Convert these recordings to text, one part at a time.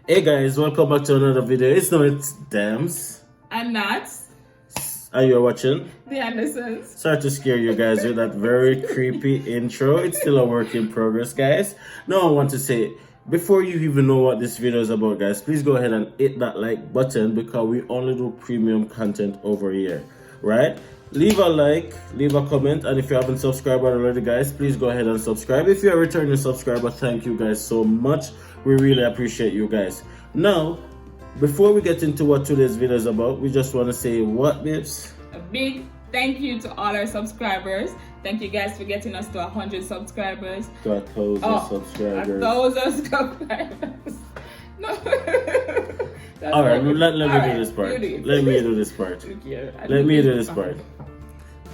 Hey guys, welcome back to another video. It's Dams. And not Are you watching? DiAndersons. Sorry to scare you guys with that very creepy intro. It's still a work in progress, guys. Now I want to say, before you even know what this video is about, guys, please go ahead and hit that like button because we only do premium content over here, right? Leave a like, leave a comment, and if you haven't subscribed already, guys, please go ahead and subscribe. If you're a returning subscriber, thank you guys so much. We really appreciate you guys. Now, before we get into what today's video is about, we just want to say what, babes? A big thank you to all our subscribers. Thank you guys for getting us to 100 subscribers. To 1,000 subscribers. 1,000 subscribers. No. All right, let me do this part. Let me do this part. Let me do this part.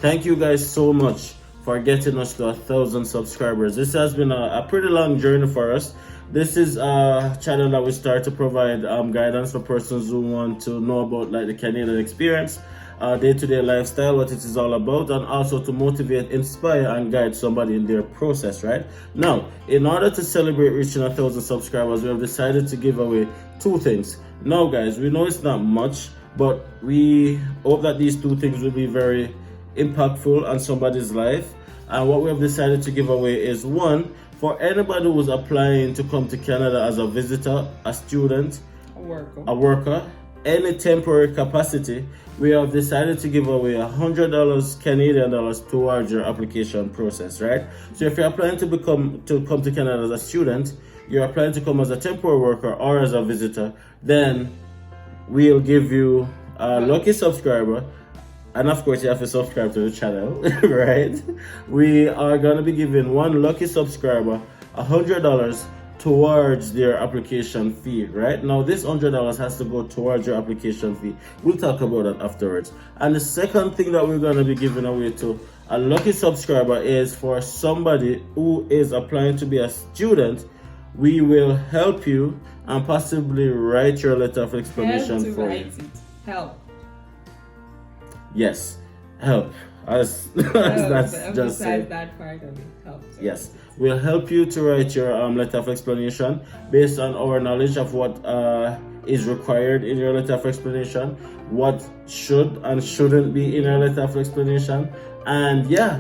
Thank you guys so much for getting us to 1,000 subscribers. This has been a pretty long journey for us. This is a channel that we start to provide guidance for persons who want to know about like the Canadian experience, day-to-day lifestyle, what it is all about, and also to motivate, inspire, and guide somebody in their process, right? Now, in order to celebrate reaching 1,000 subscribers, we have decided to give away two things. Now, guys, we know it's not much, but we hope that these two things will be very impactful on somebody's life. And what we have decided to give away is one, for anybody who's applying to come to Canada as a visitor, a student, a worker, any temporary capacity, we have decided to give away $100 Canadian dollars towards your application process, right? So if you're applying to come to Canada as a student, you're applying to come as a temporary worker or as a visitor, then we'll give you a lucky subscriber. And of course, you have to subscribe to the channel, right? We are going to be giving one lucky subscriber $100 towards their application fee, right? Now, this $100 has to go towards your application fee. We'll talk about that afterwards. And the second thing that we're going to be giving away to a lucky subscriber is for somebody who is applying to be a student. We will help you and possibly write your letter of explanation for you. Help. Yes, help. As that's just said. That part of it. Help. Sorry. Yes, we'll help you to write your letter of explanation based on our knowledge of what is required in your letter of explanation, what should and shouldn't be in your letter of explanation, and yeah,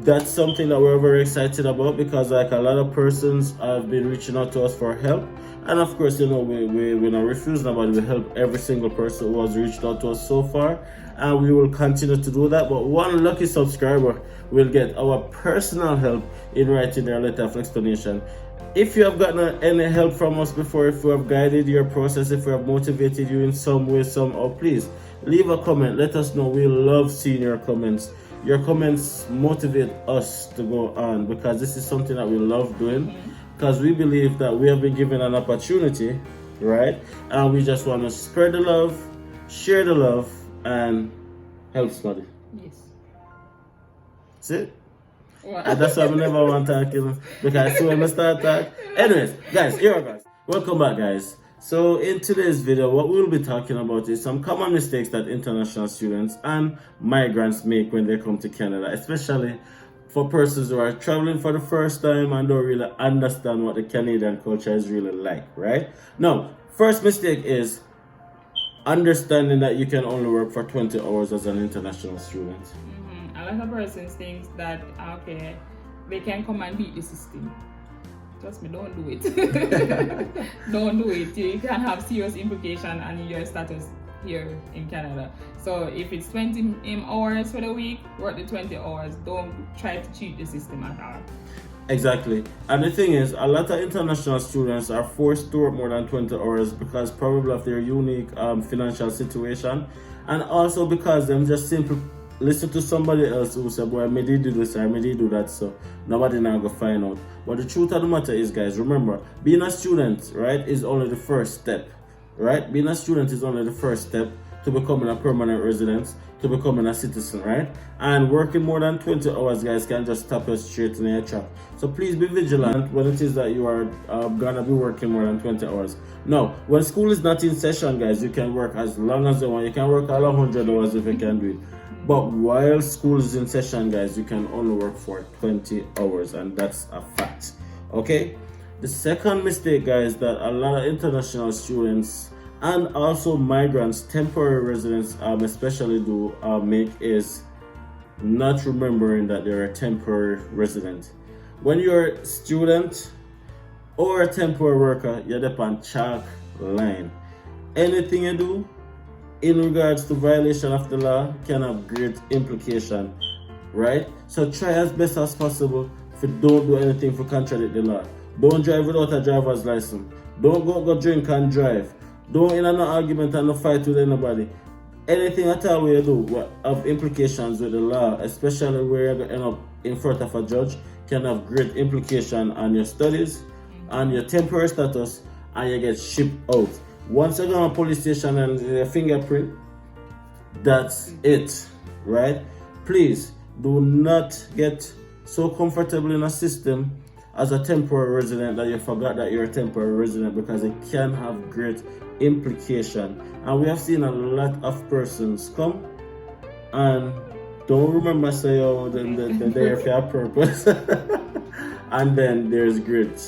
that's something that we're very excited about because like a lot of persons have been reaching out to us for help. And of course, you know, we not refuse nobody. We help every single person who has reached out to us so far, and we will continue to do that. But one lucky subscriber will get our personal help in writing their letter of explanation. If you have gotten any help from us before, if we have guided your process, if we have motivated you in some way, somehow, please leave a comment. Let us know. We love seeing your comments. Your comments motivate us to go on because this is something that we love doing. Because we believe that we have been given an opportunity, right? And we just want to spread the love, share the love, and help somebody. Yes. That's it. And that's why we never want to talk, you know, because when we start talking. Anyways, guys, here we go. Welcome back, guys. So in today's video, what we'll be talking about is some common mistakes that international students and migrants make when they come to Canada, especially for persons who are traveling for the first time and don't really understand what the Canadian culture is really like, right? Now, first mistake is understanding that you can only work for 20 hours as an international student. A lot of persons think that, okay, they can come and beat the system. Trust me, don't do it. Don't do it. It can have serious implication on your status here in Canada. So if it's 20 hours for the week, work the 20 hours. Don't try to cheat the system at all. Exactly. And the thing is, a lot of international students are forced to work more than 20 hours because probably of their unique financial situation, and also because them just simply listen to somebody else who say, boy, me did do this or me did do that, so nobody now go find out. But the truth of the matter is, guys, remember, being a student, right, is only the first step. Right? Being a student is only the first step to becoming a permanent resident, to becoming a citizen, right? And working more than 20 hours, guys, can just stop you straight in your track. So please be vigilant when it is that you are gonna be working more than 20 hours. Now, when school is not in session, guys, you can work as long as you want. You can work all 100 hours if you can do it. But while school is in session, guys, you can only work for 20 hours, and that's a fact. Okay? The second mistake, guys, that a lot of international students and also migrants, temporary residents, especially do make is not remembering that they're a temporary resident. When you're a student or a temporary worker, you're up on chalk line. Anything you do in regards to violation of the law can have great implication, right? So try as best as possible if you don't do anything to contradict the law. Don't drive without a driver's license. Don't go drink and drive. Don't in an argument and no fight with anybody. Anything at all you do will have implications with the law, especially where you're going to end up in front of a judge, can have great implication on your studies, on your temporary status, and you get shipped out. Once you go to a police station and your fingerprint, that's it, right? Please do not get so comfortable in a system as a temporary resident that you forgot that you're a temporary resident, because it can have great implication. And we have seen a lot of persons come and don't remember say, oh, they're there for a purpose. And then there's great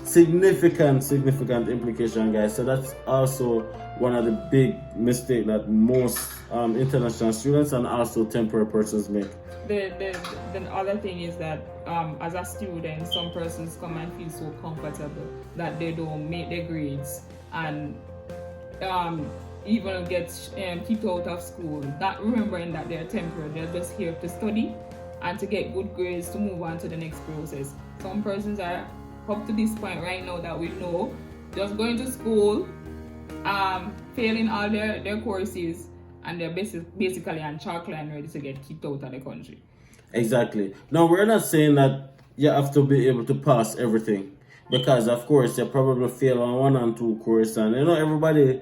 significant implication, guys. So that's also one of the big mistakes that most international students and also temporary persons make. The other thing is that as a student, some persons come and feel so comfortable that they don't make their grades and even get kicked out of school, not remembering that they're temporary. They're just here to study and to get good grades to move on to the next process. Some persons are up to this point right now that we know, just going to school, failing all their courses, and they're basically on chalk line ready to get kicked out of the country. Exactly. Now, we're not saying that you have to be able to pass everything, because of course you probably fail on 1 and 2 course, and everybody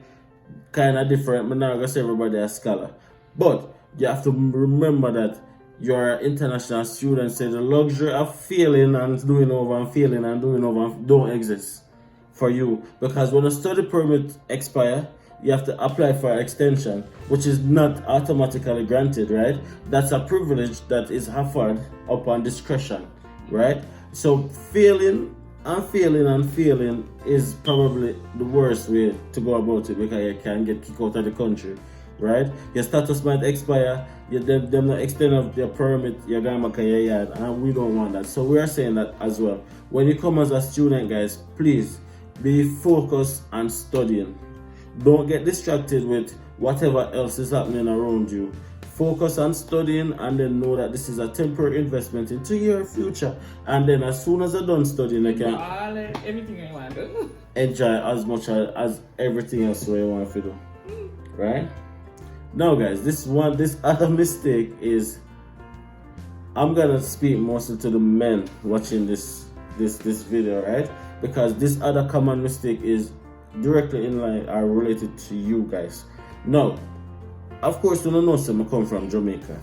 kind of different. I'm not gonna say everybody a scholar, but you have to remember that you're an international student, so the luxury of failing and doing over and failing and doing over don't exist for you, because when a study permit expire, you have to apply for an extension, which is not automatically granted, right? That's a privilege that is offered upon discretion, right? So failing is probably the worst way to go about it, because you can get kicked out of the country, right? Your status might expire, them not extend your permit, you're gonna make your yard, and we don't want that. So we are saying that as well. When you come as a student, guys, please be focused on studying. Don't get distracted with whatever else is happening around you. Focus on studying, and then know that this is a temporary investment into your future. And then as soon as you're done studying, you can everything you want to do. Enjoy as much as everything else you want to do. Right? Now, guys, this other mistake is, I'm gonna speak mostly to the men watching this video, right? Because this other common mistake is directly in line are related to you guys. Now, of course, you don't know, so I come from Jamaica,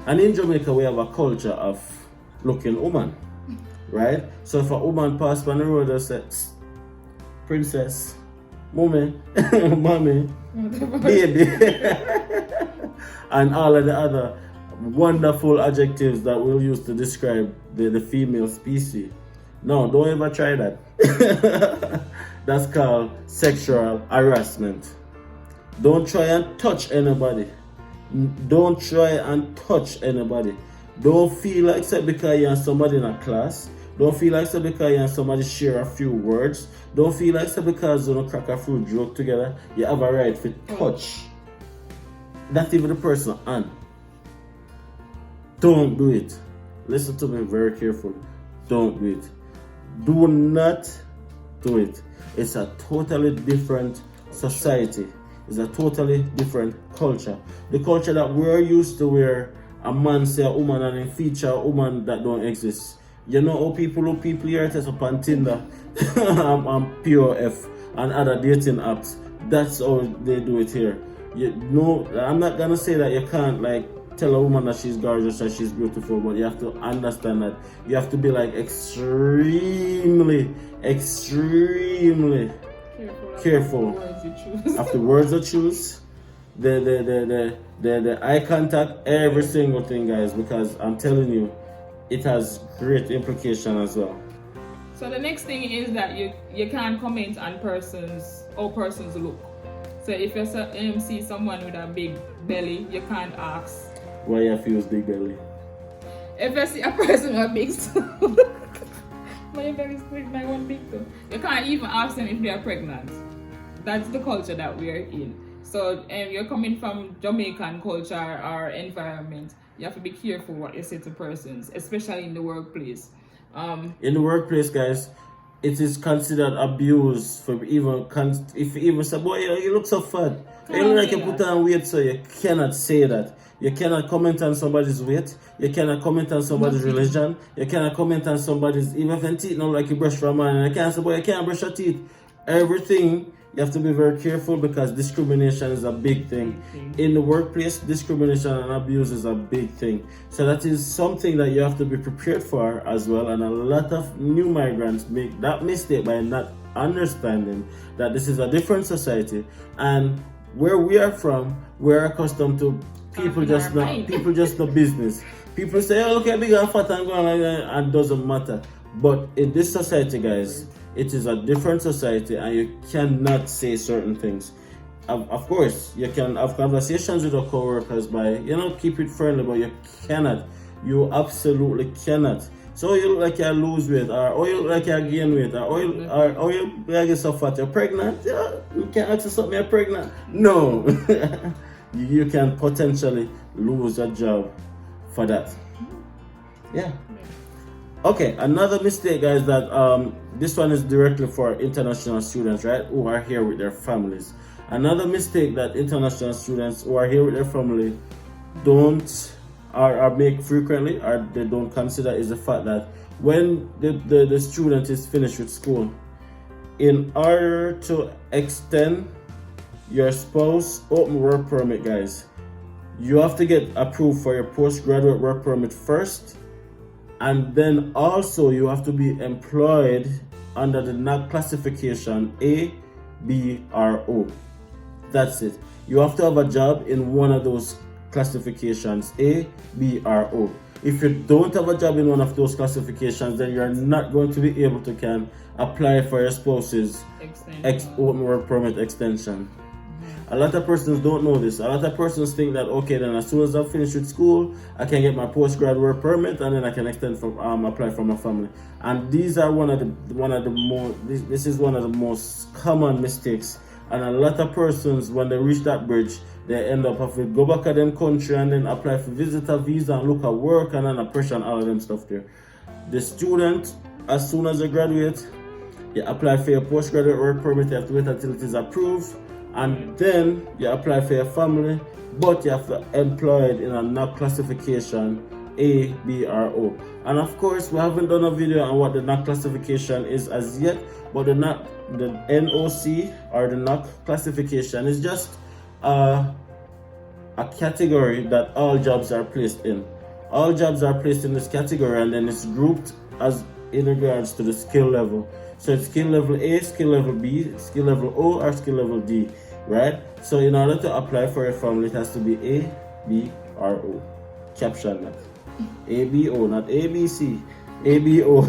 and in Jamaica we have a culture of looking woman, right? So if a woman pass on the road and says, princess, mommy, mommy, baby, and all of the other wonderful adjectives that we'll use to describe the female species. No, don't ever try that. That's called sexual harassment. Don't try and touch anybody. Don't try and touch anybody. Don't feel like so because you're somebody in a class. Don't feel like so because you and somebody share a few words. Don't feel like so because you don't crack a few joke together. You have a right to touch. Not even the person hand. Don't do it. Listen to me very carefully. Don't do it. Do not do it. It's a totally different society. It's a totally different culture. The culture that we're used to, where a man say a woman and then feature a woman that don't exist. You know how people here test up on Tinder and POF and other dating apps. That's how they do it here. I'm not gonna say that you can't like tell a woman that she's gorgeous and she's beautiful, but you have to understand that you have to be like extremely careful of the words you choose, the eye contact, every single thing, guys, because I'm telling you, it has great implication as well. So the next thing is that you can't comment on how persons look. So if you see someone with a big belly, you can't ask. Why you feel big belly? If you see a person with a big stomach, my belly is my one big too. You can't even ask them if they are pregnant. That's the culture that we are in. So you're coming from Jamaican culture or environment, you have to be careful what you say to persons, especially in the workplace. In the workplace, guys, it is considered abuse for if you even say, boy, you look so fat. You look like you put on weight, so you cannot say that. You cannot comment on somebody's weight. You cannot comment on somebody's religion. You cannot comment on somebody's, even if your teeth not like you brush from man. And you can't say, boy, you can't brush your teeth. Everything, you have to be very careful because discrimination is a big thing. In the workplace, discrimination and abuse is a big thing. So that is something that you have to be prepared for as well. And a lot of new migrants make that mistake by not understanding that this is a different society. And where we are from, we're accustomed to people just not business. People say, oh, look at big and fat and going like that, and it doesn't matter. But in this society, guys, it is a different society and you cannot say certain things. Of course, you can have conversations with your co-workers by, keep it friendly, but you cannot. You absolutely cannot. So you look like you lose weight, or you look like you gain weight, or you get so fat, you're pregnant. Yeah, you can't ask something, you're pregnant. No. You can potentially lose a job for that. Yeah. Okay, another mistake, guys, that this one is directly for international students, right, who are here with their families. Another mistake that international students who are here with their family don't or make frequently, or they don't consider, is the fact that when the student is finished with school, in order to extend your spouse open work permit, guys, you have to get approved for your postgraduate work permit first. And then also you have to be employed under the NAC classification A, B, or O. That's it. You have to have a job in one of those classifications, A, B, or O. If you don't have a job in one of those classifications, then you're not going to be able to apply for your spouse's open work permit extension. A lot of persons don't know this. A lot of persons think that, okay, then as soon as I'm finished with school, I can get my postgrad work permit and then I can extend from apply for my family. And these are one of the most common mistakes. And a lot of persons, when they reach that bridge, they end up having to go back to them country and then apply for visitor visa and look at work and then oppression, all of them stuff there. The student, as soon as you graduate, you apply for your postgraduate work permit. You have to wait until it is approved. And then you apply for your family, but you have to be employed in a NAC classification A, B, or O. And of course, we haven't done a video on what the NAC classification is as yet, but the NOC or the NAC classification is just a category that all jobs are placed in. All jobs are placed in this category, and then it's grouped as in regards to the skill level. So it's skill level A, skill level B, skill level O, or skill level D, right? So in order to apply for a family, it has to be A, B, or O. Caption that. A, B, O, not A, B, C. A, B, O.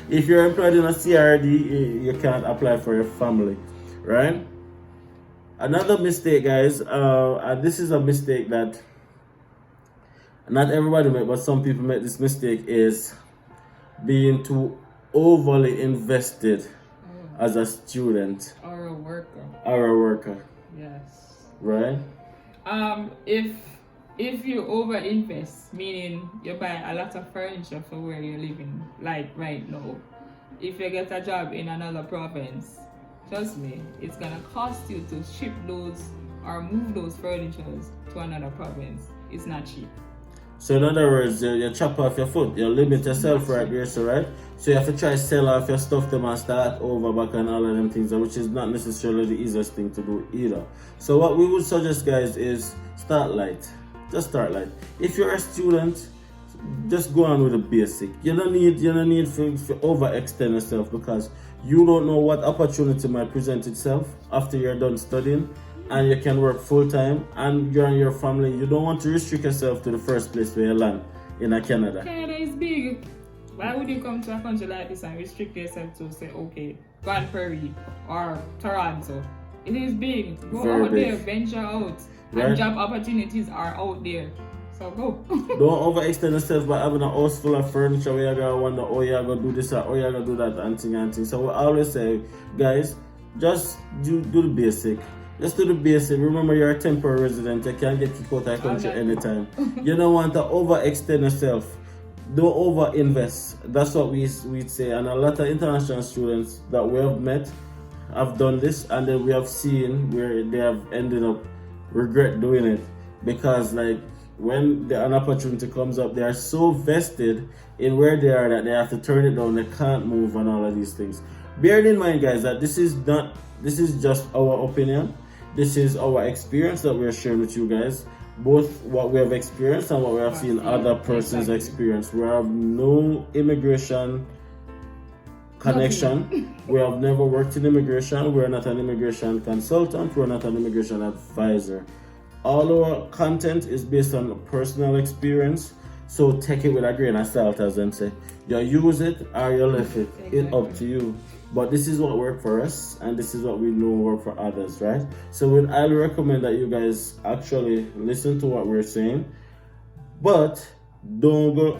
If you're employed in a CRD, you can't apply for a family, right? Another mistake, guys, and this is a mistake that not everybody make, but some people make this mistake, is being too overly invested as a student or a worker. Yes. Right? If you over invest, meaning you buy a lot of furniture for where you're living, like right now, if you get a job in another province, trust me, it's gonna cost you to ship those or move those furnitures to another province. It's not cheap. So in other words, you chop off your foot, you limit yourself right there, so right? So you have to try to sell off your stuff them and start over back and all of them things, which is not necessarily the easiest thing to do either. So what we would suggest, guys, is start light. Just start light. If you're a student, just go on with the basic. You don't need to overextend yourself, because you don't know what opportunity might present itself after you're done studying. And you can work full-time and you're in your family. You don't want to restrict yourself to the first place where you land in Canada. Canada is big. Why would you come to a country like this and restrict yourself to say, okay, Grand Prairie or Toronto? It is big. Go Very out big. there, venture out. Right. And job opportunities are out there. So go. Don't overextend yourself by having a house full of furniture where you're gonna wonder, oh, you're gonna do this or oh, you're gonna do that and thing. So we always say, guys, just do the basic. Just do the basic. Remember, you're a temporary resident. You can't get kicked out of the country anytime. You don't want to overextend yourself. Don't overinvest. That's what we'd say. And a lot of international students that we have met have done this, and then we have seen where they have ended up regret doing it, because like when an opportunity comes up, they are so vested in where they are that they have to turn it down. They can't move and all of these things. Bear in mind, guys, that this is just our opinion. This is our experience that we're sharing with you guys. Both what we have experienced and what we have seen other persons experience. We have no immigration connection. We have never worked in immigration. We're not an immigration consultant. We're not an immigration advisor. All our content is based on personal experience, so take it with a grain of salt, as them say. You use it or you left it. It's up to you. But this is what worked for us, and this is what we know work for others, right? So we'd highly recommend that you guys actually listen to what we're saying, but don't go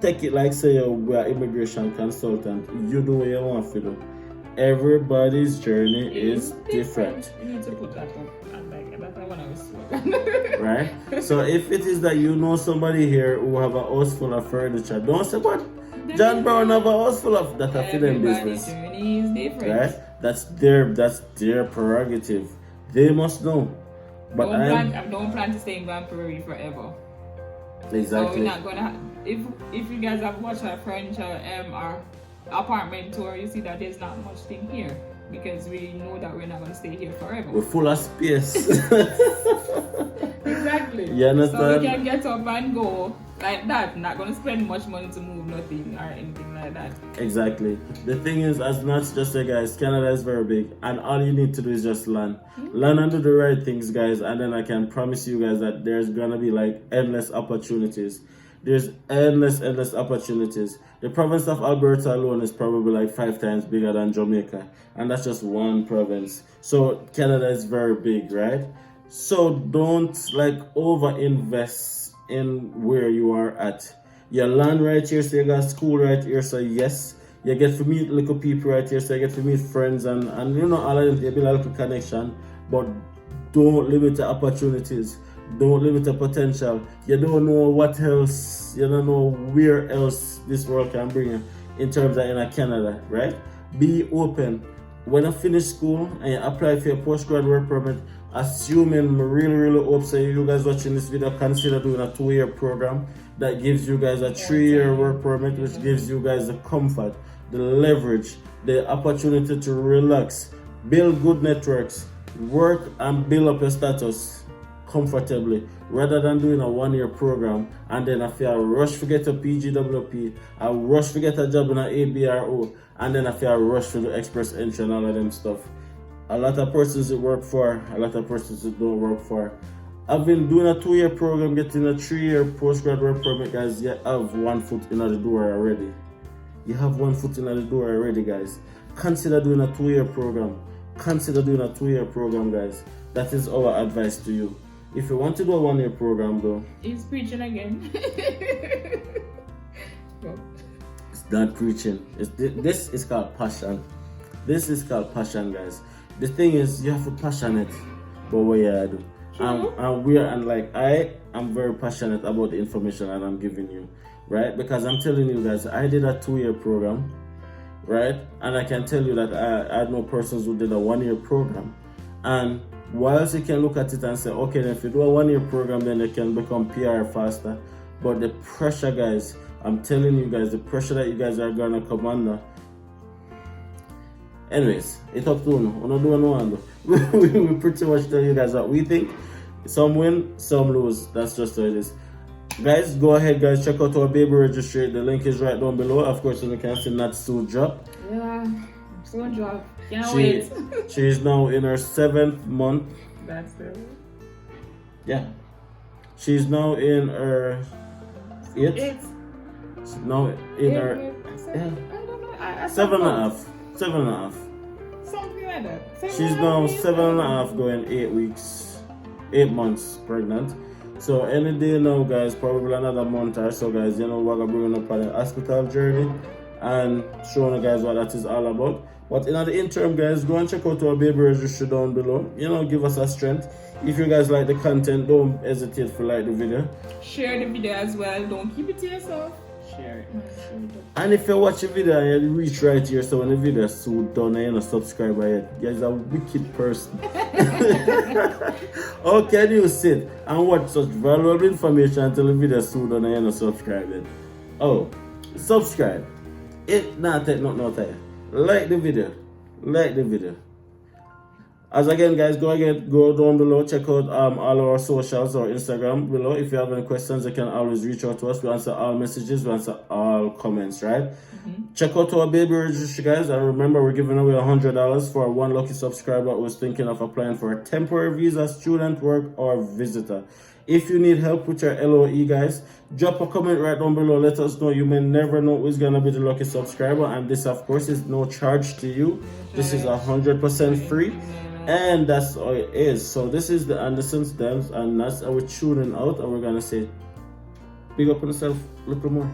take it like say we're immigration consultant. You do what you want to do. Everybody's journey is different. You need to put that up. Right? So if it is that you know somebody here who have a house full of furniture, don't say what John Brown have a house full of that are for them business. Journey is different. Right? That's their prerogative. They must know. But don't plan to stay in Grand Prairie forever. Exactly. So we're not gonna if you guys have watched our furniture our apartment tour, you see that there's not much thing here. Because we know that we're not going to stay here forever. We're full of space. Exactly. You understand? So we can get up and go like that. Not going to spend much money to move nothing or anything like that. Exactly. The thing is, as not just say, guys, Canada is very big, and all you need to do is just learn. Learn and do the right things, guys, and then I can promise you guys that there's going to be like endless opportunities. There's endless opportunities. The province of Alberta alone is probably like 5 times bigger than Jamaica, and that's just one province. So Canada is very big, right? So don't like over invest in where you are at. You land right here, so you got school right here, so yes, you get to meet little people right here, so you get to meet friends and you know all of them, you build a little connection, but don't limit the opportunities. Don't limit the potential. You don't know what else, you don't know where else this world can bring you in terms of in Canada, right? Be open. When I finish school and you apply for your postgraduate permit, assuming really hope so you guys watching this video consider doing a 2-year program that gives you guys a 3-year work permit, which gives you guys the comfort, the leverage, the opportunity to relax, build good networks, work and build up your status comfortably, rather than doing a 1-year program and then if you rush to get a PGWP, I rush to get a job in an ABRO, and then if you rush to the express entry and all of them stuff. A lot of persons it work for, a lot of persons it don't work for. I've been doing a 2-year program, getting a 3-year postgraduate permit, guys. You have 1 foot in the door already. You have 1 foot in the door already, guys. Consider doing a 2-year program. Consider doing a 2-year program, guys. That is our advice to you. If you want to do a 1-year program, though, he's preaching again. It's not preaching. This is called passion. This is called passion, guys. The thing is, you have to be passionate about what you do. I am very passionate about the information that I'm giving you, right? Because I'm telling you guys, I did a 2-year program, right? And I can tell you that I know persons who did a 1-year program, and whilst you can look at it and say, okay, then if you do a 1-year program, then you can become PR faster. But the pressure, guys, I'm telling you guys, the pressure that you guys are gonna come under. Anyways, it's up to you. We're not doing no one. We pretty much tell you guys what we think. Some win, some lose. That's just how it is. Guys, go ahead, guys. Check out our baby registry. The link is right down below. Of course, you can see not soon drop. Yeah, soon drop. Can't wait. She is now in her 7th month. That's it. Yeah. She's now in her 8th. Now in her I don't know. I 7.5. 7.5. Something like that. She's now 7.5 going 8 weeks, 8 months pregnant. So any day now, guys, probably another month or so, guys, you know, we're gonna bring up on the hospital journey and showing you guys what that is all about. But in the interim, guys, go and check out our baby registry down below. You know, give us a strength. If you guys like the content, don't hesitate to like the video. Share the video as well. Don't keep it to yourself. Share it, man. Share it. And if you watch a video and you reach right here, so when the video is so done and you're not subscribed yet, you guys are a wicked person. How can you sit and watch such valuable information until the video is so done and you're not subscribed yet? Oh, subscribe. It not take no time. Like the video. Like the video. As again, guys, go down below, check out all our socials or Instagram below. If you have any questions, you can always reach out to us. We answer all messages, we answer all comments, right? Check out our baby registry, guys, and remember we're giving away $100 for one lucky subscriber who's thinking of applying for a temporary visa, student work, or visitor. If you need help with your LOE, guys, drop a comment right down below. Let us know. You may never know who's gonna be the lucky subscriber, and this, of course, is no charge to you. This is 100% free. And that's all it is. So this is the Andersons dance, and that's our tuning out, and we're gonna say big up on yourself a little more.